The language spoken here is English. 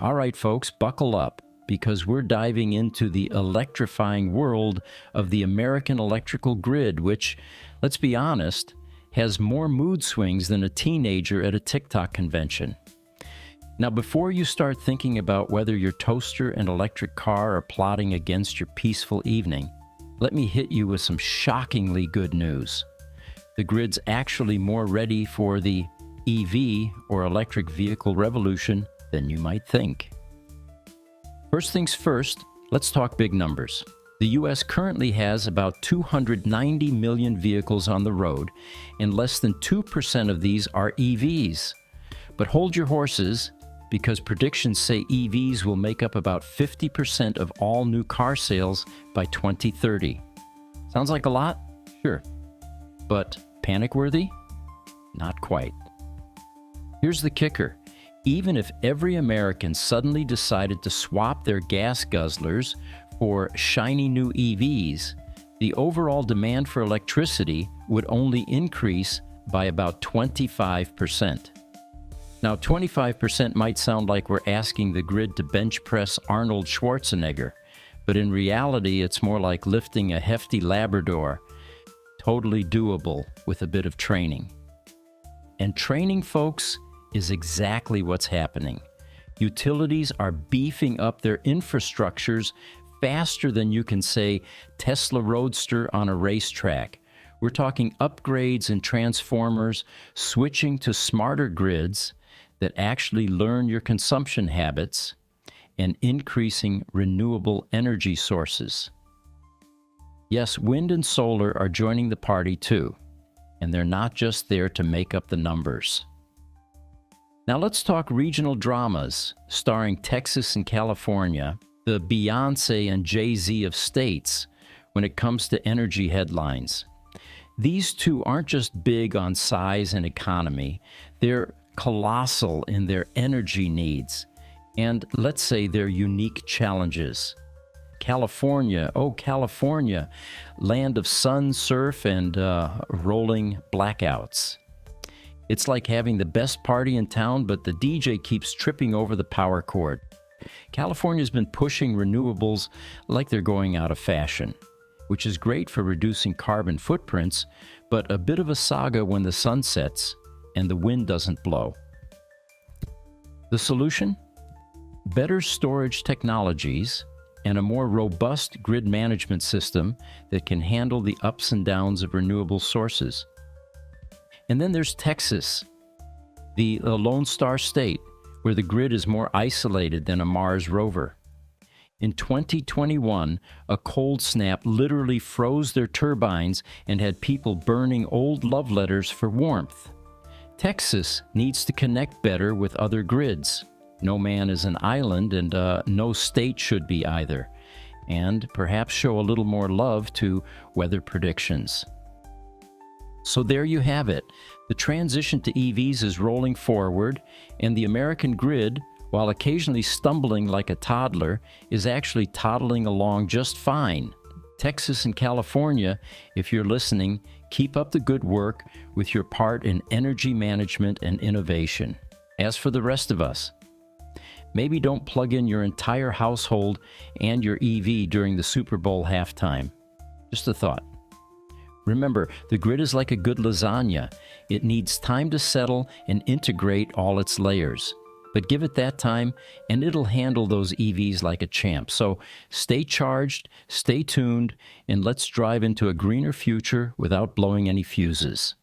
All right, folks, buckle up because we're diving into the electrifying world of the American electrical grid, which, let's be honest, has more mood swings than a teenager at a TikTok convention. Now, before you start thinking about whether your toaster and electric car are plotting against your peaceful evening, let me hit you with some shockingly good news. The grid's actually more ready for the EV, or electric vehicle revolution, than you might think. First things first, let's talk big numbers. The U.S. currently has about 290 million vehicles on the road, and less than 2% of these are EVs. But hold your horses, because predictions say EVs will make up about 50% of all new car sales by 2030. Sounds like a lot? Sure. But panic-worthy? Not quite. Here's the kicker. Even if every American suddenly decided to swap their gas guzzlers for shiny new EVs, the overall demand for electricity would only increase by about 25%. Now, 25% might sound like we're asking the grid to bench press Arnold Schwarzenegger, but in reality, it's more like lifting a hefty Labrador. Totally doable with a bit of training. And training, folks, is exactly what's happening. Utilities are beefing up their infrastructures faster than you can say Tesla Roadster on a racetrack. We're talking upgrades and transformers, switching to smarter grids that actually learn your consumption habits, and increasing renewable energy sources. Yes, wind and solar are joining the party too, and they're not just there to make up the numbers. Now let's talk regional dramas starring Texas and California, the Beyoncé and Jay-Z of states when it comes to energy headlines. These two aren't just big on size and economy, they're colossal in their energy needs and, let's say, their unique challenges. California, oh California, land of sun, surf, and rolling blackouts. It's like having the best party in town, but the DJ keeps tripping over the power cord. California's been pushing renewables like they're going out of fashion, which is great for reducing carbon footprints, but a bit of a saga when the sun sets and the wind doesn't blow. The solution? Better storage technologies and a more robust grid management system that can handle the ups and downs of renewable sources. And then there's Texas, the Lone Star State, where the grid is more isolated than a Mars rover. In 2021, a cold snap literally froze their turbines and had people burning old love letters for warmth. Texas needs to connect better with other grids. No man is an island, and no state should be either. And perhaps show a little more love to weather predictions. So there you have it. The transition to EVs is rolling forward, and the American grid, while occasionally stumbling like a toddler, is actually toddling along just fine. Texas and California, if you're listening, keep up the good work with your part in energy management and innovation. As for the rest of us, maybe don't plug in your entire household and your EV during the Super Bowl halftime. Just a thought. Remember, the grid is like a good lasagna. It needs time to settle and integrate all its layers. But give it that time, and it'll handle those EVs like a champ. So stay charged, stay tuned, and let's drive into a greener future without blowing any fuses.